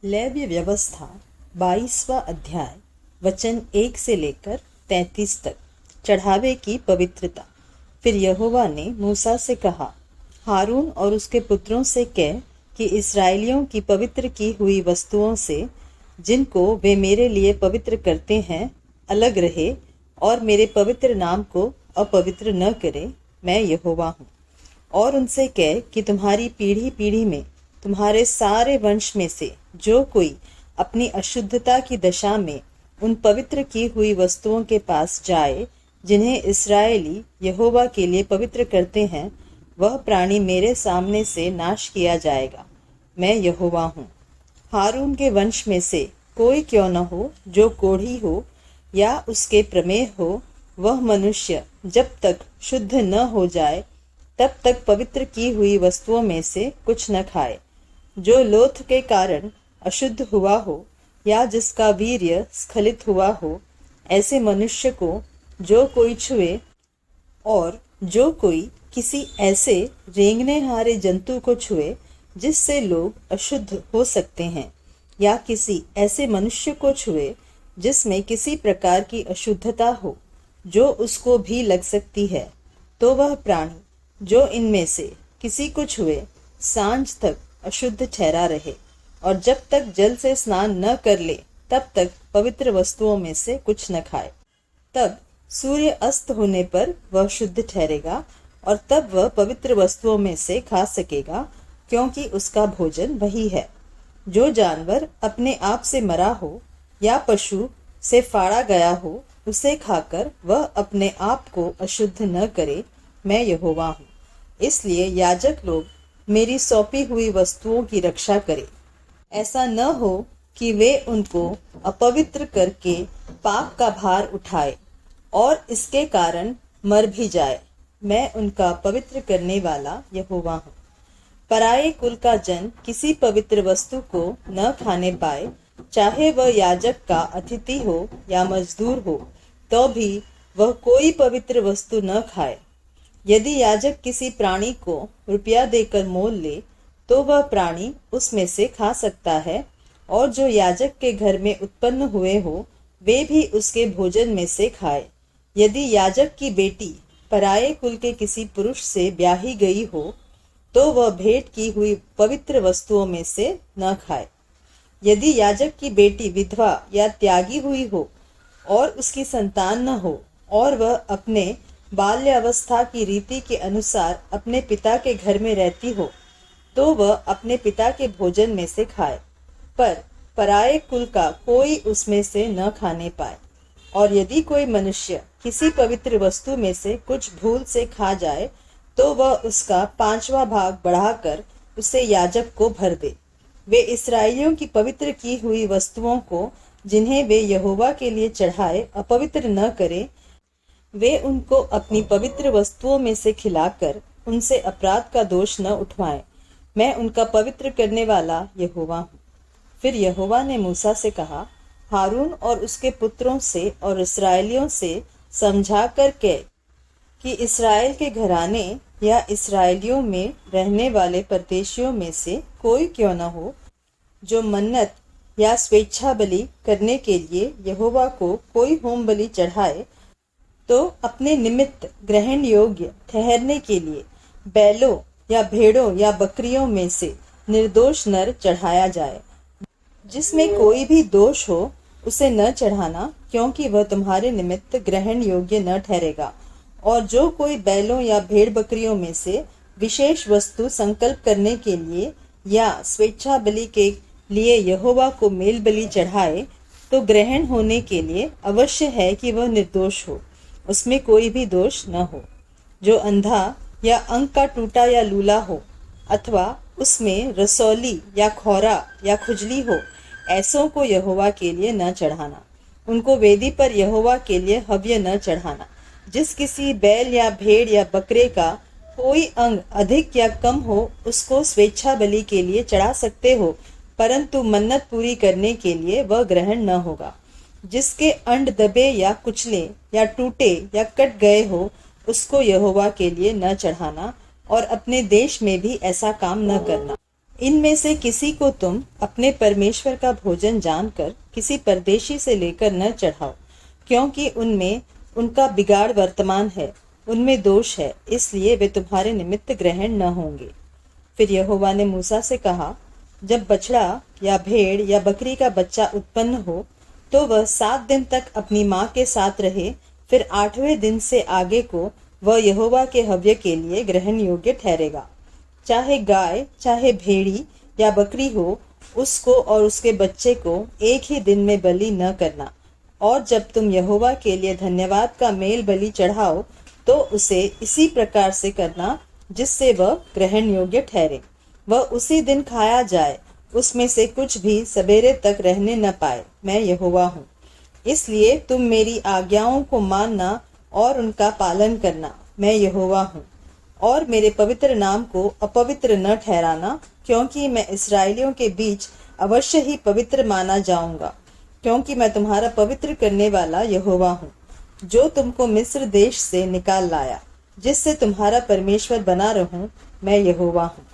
लेव्य व्यवस्था 22वां अध्याय वचन 1 से लेकर 33 तक। चढ़ावे की पवित्रता। फिर यहोवा ने मूसा से कहा, हारून और उसके पुत्रों से कह कि इस्राएलियों की पवित्र की हुई वस्तुओं से जिनको वे मेरे लिए पवित्र करते हैं अलग रहे और मेरे पवित्र नाम को अपवित्र न करे। मैं यहोवा हूँ। और उनसे कह कि तुम्हारी पीढ़ी पीढ़ी में तुम्हारे सारे वंश में से जो कोई अपनी अशुद्धता की दशा में उन पवित्र की हुई वस्तुओं के पास जाए जिन्हें इस्राएली यहोवा के लिए पवित्र करते हैं, वह प्राणी मेरे सामने से नाश किया जाएगा। मैं यहोवा हूँ। हारून के वंश में से कोई क्यों न हो जो कोढ़ी हो या उसके प्रमेह हो, वह मनुष्य जब तक शुद्ध न हो जाए तब तक पवित्र की हुई वस्तुओं में से कुछ न खाए। जो लोथ के कारण अशुद्ध हुआ हो या जिसका वीर्य स्खलित हुआ हो, ऐसे मनुष्य को जो कोई छुए, और जो कोई किसी ऐसे रेंगने हारे जंतु को छुए जिससे लोग अशुद्ध हो सकते हैं, या किसी ऐसे मनुष्य को छुए जिसमें किसी प्रकार की अशुद्धता हो जो उसको भी लग सकती है, तो वह प्राणी जो इनमें से किसी को छुए सांझ तक अशुद्ध ठहरा रहे, और जब तक जल से स्नान न कर ले तब तक पवित्र वस्तुओं में से कुछ न खाए। तब सूर्य अस्त होने पर वह शुद्ध ठहरेगा और तब वह पवित्र वस्तुओं में से खा सकेगा, क्योंकि उसका भोजन वही है। जो जानवर अपने आप से मरा हो या पशु से फाड़ा गया हो, उसे खाकर वह अपने आप को अशुद्ध न करे। मैं यहोवा हूँ। इसलिए याजक लोग मेरी सौंपी हुई वस्तुओं की रक्षा करें। ऐसा न हो कि वे उनको अपवित्र करके पाप का भार उठाए और इसके कारण मर भी जाए। मैं उनका पवित्र करने वाला यहोवा हूँ। पराये कुल का जन किसी पवित्र वस्तु को न खाने पाए, चाहे वह याजक का अतिथि हो या मजदूर हो, तो भी वह कोई पवित्र वस्तु न खाए। यदि याजक किसी प्राणी को रुपया देकर मोल ले, तो वह प्राणी उसमें से खा सकता है, और जो याजक के घर में उत्पन्न हुए हो वे भी उसके भोजन में से खाए। यदि याजक की बेटी पराये कुल के किसी पुरुष से ब्याही गई हो, तो वह भेंट की हुई पवित्र वस्तुओं में से न खाए। यदि याजक की बेटी विधवा या त्यागी हुई हो और उसकी संतान न हो, और वह अपने बाल्यावस्था की रीति के अनुसार अपने पिता के घर में रहती हो, तो वह अपने पिता के भोजन में से खाए, पर पराये कुल का कोई उसमें से न खाने पाए। और यदि कोई मनुष्य किसी पवित्र वस्तु में से कुछ भूल से खा जाए, तो वह उसका 5वां भाग बढ़ाकर उसे याजक को भर दे। वे इस्राएलियों की पवित्र की हुई वस्तुओं को जिन्हें वे यहोवा के लिए चढ़ाए अपवित्र न करें। वे उनको अपनी पवित्र वस्तुओं में से खिलाकर उनसे अपराध का दोष न उठवाएं। मैं उनका पवित्र करने वाला यहोवा हूँ। फिर यहोवा ने मूसा से कहा, हारून और उसके पुत्रों से और इस्राएलियों से समझा कर कह कि इस्राएल के घराने या इस्राएलियों में रहने वाले परदेशियों में से कोई क्यों न हो जो मन्नत या स्वेच्छा बलि करने के लिए यहोवा को कोई होम बलि चढ़ाए, तो अपने निमित्त ग्रहण योग्य ठहरने के लिए बैलों या भेड़ों या बकरियों में से निर्दोष नर चढ़ाया जाए। जिसमें कोई भी दोष हो उसे न चढ़ाना, क्योंकि वह तुम्हारे निमित्त ग्रहण योग्य न ठहरेगा। और जो कोई बैलों या भेड़ बकरियों में से विशेष वस्तु संकल्प करने के लिए या स्वेच्छा बलि के लिए यहोवा को मेल बलि चढ़ाए, तो ग्रहण होने के लिए अवश्य है कि वह निर्दोष हो, उसमें कोई भी दोष न हो। जो अंधा या अंग का टूटा या लूला हो, अथवा उसमें रसौली या खौरा या खुजली हो, ऐसों को यहोवा के लिए न चढ़ाना। उनको वेदी पर यहोवा के लिए हव्य न चढ़ाना। जिस किसी बैल या भेड़ या बकरे का कोई अंग अधिक या कम हो, उसको स्वेच्छा बलि के लिए चढ़ा सकते हो, परंतु मन्नत पूरी करने के लिए वह ग्रहण न होगा। जिसके अंड दबे या कुचले या टूटे या कट गए हो, उसको यहोवा के लिए न चढ़ाना, और अपने देश में भी ऐसा काम न करना। इनमें से किसी को तुम अपने परमेश्वर का भोजन जानकर किसी परदेशी से लेकर न चढ़ाओ, क्योंकि उनमें उनका बिगाड़ वर्तमान है, उनमें दोष है, इसलिए वे तुम्हारे निमित्त ग्रहण न होंगे। फिर यहोवा ने मूसा से कहा, जब बछड़ा या भेड़ या बकरी का बच्चा उत्पन्न हो तो वह 7 दिन तक अपनी माँ के साथ रहे, फिर 8वें दिन से आगे को वह यहोवा के हव्य के लिए ग्रहण योग्य ठहरेगा। चाहे गाय चाहे भेड़ी या बकरी हो, उसको और उसके बच्चे को एक ही दिन में बलि न करना। और जब तुम यहोवा के लिए धन्यवाद का मेल बलि चढ़ाओ तो उसे इसी प्रकार से करना जिससे वह ग्रहण योग्य ठहरे। वह उसी दिन खाया जाए, उसमें से कुछ भी सवेरे तक रहने न पाए। मैं यहोवा हूँ। इसलिए तुम मेरी आज्ञाओं को मानना और उनका पालन करना। मैं यहोवा हूँ। और मेरे पवित्र नाम को अपवित्र न ठहराना, क्योंकि मैं इस्राएलियों के बीच अवश्य ही पवित्र माना जाऊंगा, क्योंकि मैं तुम्हारा पवित्र करने वाला यहोवा हूँ, जो तुमको मिस्र देश से निकाल लाया, जिससे तुम्हारा परमेश्वर बना रहूं। मैं यहोवा हूँ।